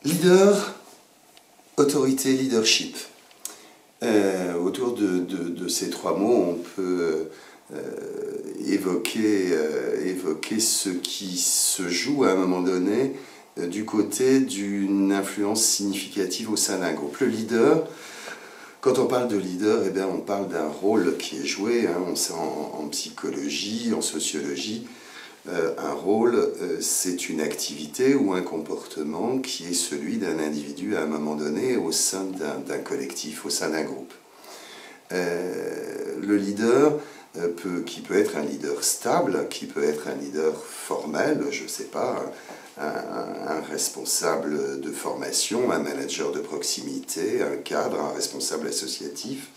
Leader, autorité, leadership. Autour de ces trois mots, on peut évoquer ce qui se joue à un moment donné du côté d'une influence significative au sein d'un groupe. Le leader, quand on parle de leader, on parle d'un rôle qui est joué, on sait en psychologie, en sociologie. Un rôle, c'est une activité ou un comportement qui est celui d'un individu à un moment donné au sein d'un collectif, au sein d'un groupe. Le leader, qui peut être un leader stable, qui peut être un leader formel, je ne sais pas, un responsable de formation, un manager de proximité, un cadre, un responsable associatif.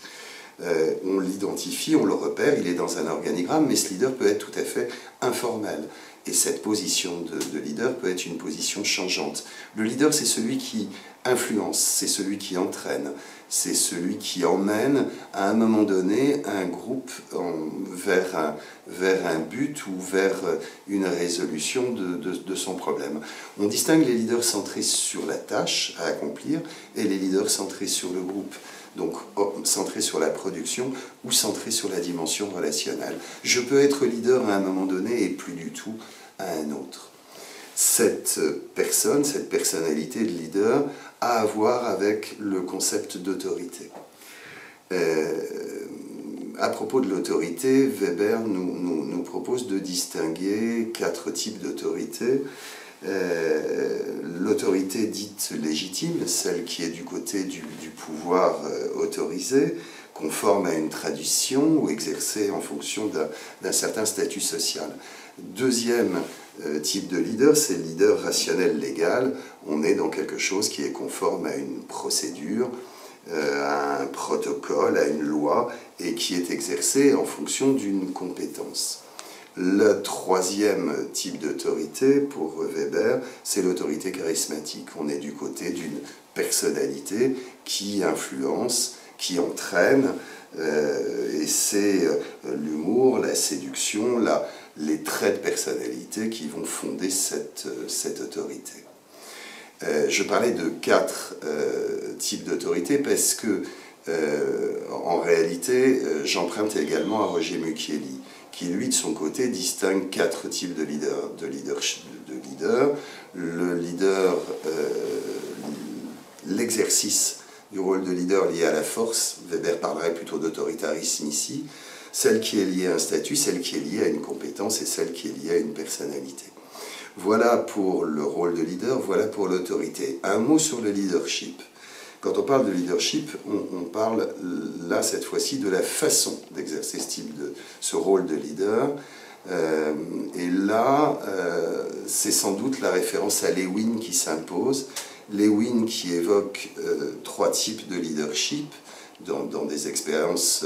On l'identifie, on le repère, il est dans un organigramme, mais ce leader peut être tout à fait informel. Et cette position de leader peut être une position changeante. Le leader, c'est celui qui influence, c'est celui qui entraîne, c'est celui qui emmène à un moment donné un groupe vers un but ou vers une résolution de son problème. On distingue les leaders centrés sur la tâche à accomplir et les leaders centrés sur le groupe. Donc centré sur la production ou centré sur la dimension relationnelle. Je peux être leader à un moment donné et plus du tout à un autre. Cette personnalité de leader a à voir avec le concept d'autorité. À propos de l'autorité, Weber nous propose de distinguer 4 types d'autorité. L'autorité dite légitime, celle qui est du côté du pouvoir autorisé, conforme à une tradition ou exercée en fonction d'un certain statut social. Deuxième type de leader, c'est le leader rationnel légal. On est dans quelque chose qui est conforme à une procédure, à un protocole, à une loi, et qui est exercé en fonction d'une compétence. Le troisième type d'autorité, pour Weber, c'est l'autorité charismatique. On est du côté d'une personnalité qui influence, qui entraîne, et c'est l'humour, la séduction, les traits de personnalité qui vont fonder cette autorité. Je parlais de 4 types d'autorité parce que, en réalité, j'emprunte également à Roger Mucchielli, qui lui, de son côté, distingue 4 types de leader. Le leader, l'exercice du rôle de leader lié à la force, Weber parlerait plutôt d'autoritarisme ici, celle qui est liée à un statut, celle qui est liée à une compétence et celle qui est liée à une personnalité. Voilà pour le rôle de leader, voilà pour l'autorité. Un mot sur le leadership. Quand on parle de leadership, on parle là, cette fois-ci, de la façon d'exercer ce rôle de leader. Et là, c'est sans doute la référence à Lewin qui s'impose. Lewin qui évoque 3 types de leadership dans des expériences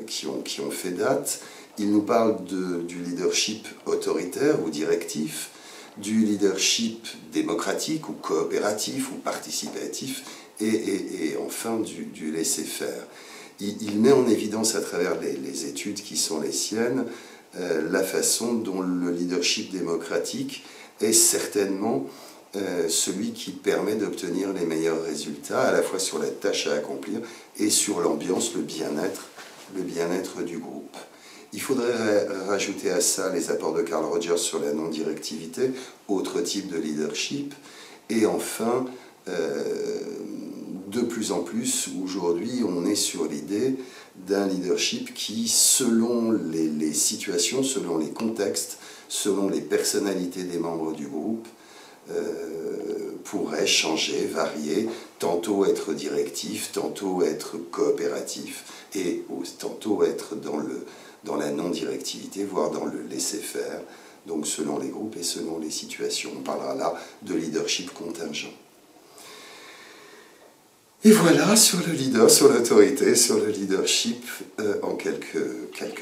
qui ont fait date. Il nous parle du leadership autoritaire ou directif, du leadership démocratique ou coopératif ou participatif, et enfin du laisser-faire. Il met en évidence à travers les études qui sont les siennes la façon dont le leadership démocratique est certainement celui qui permet d'obtenir les meilleurs résultats, à la fois sur la tâche à accomplir et sur l'ambiance, le bien-être du groupe. Il faudrait rajouter à ça les apports de Carl Rogers sur la non-directivité, autre type de leadership, et enfin, de plus en plus, aujourd'hui, on est sur l'idée d'un leadership qui, selon les situations, selon les contextes, selon les personnalités des membres du groupe, pourrait changer, varier, tantôt être directif, tantôt être coopératif, et tantôt être dans la non-directivité, voire dans le laisser-faire, donc selon les groupes et selon les situations. On parlera là de leadership contingent. Et voilà sur le leader, sur l'autorité, sur le leadership en quelques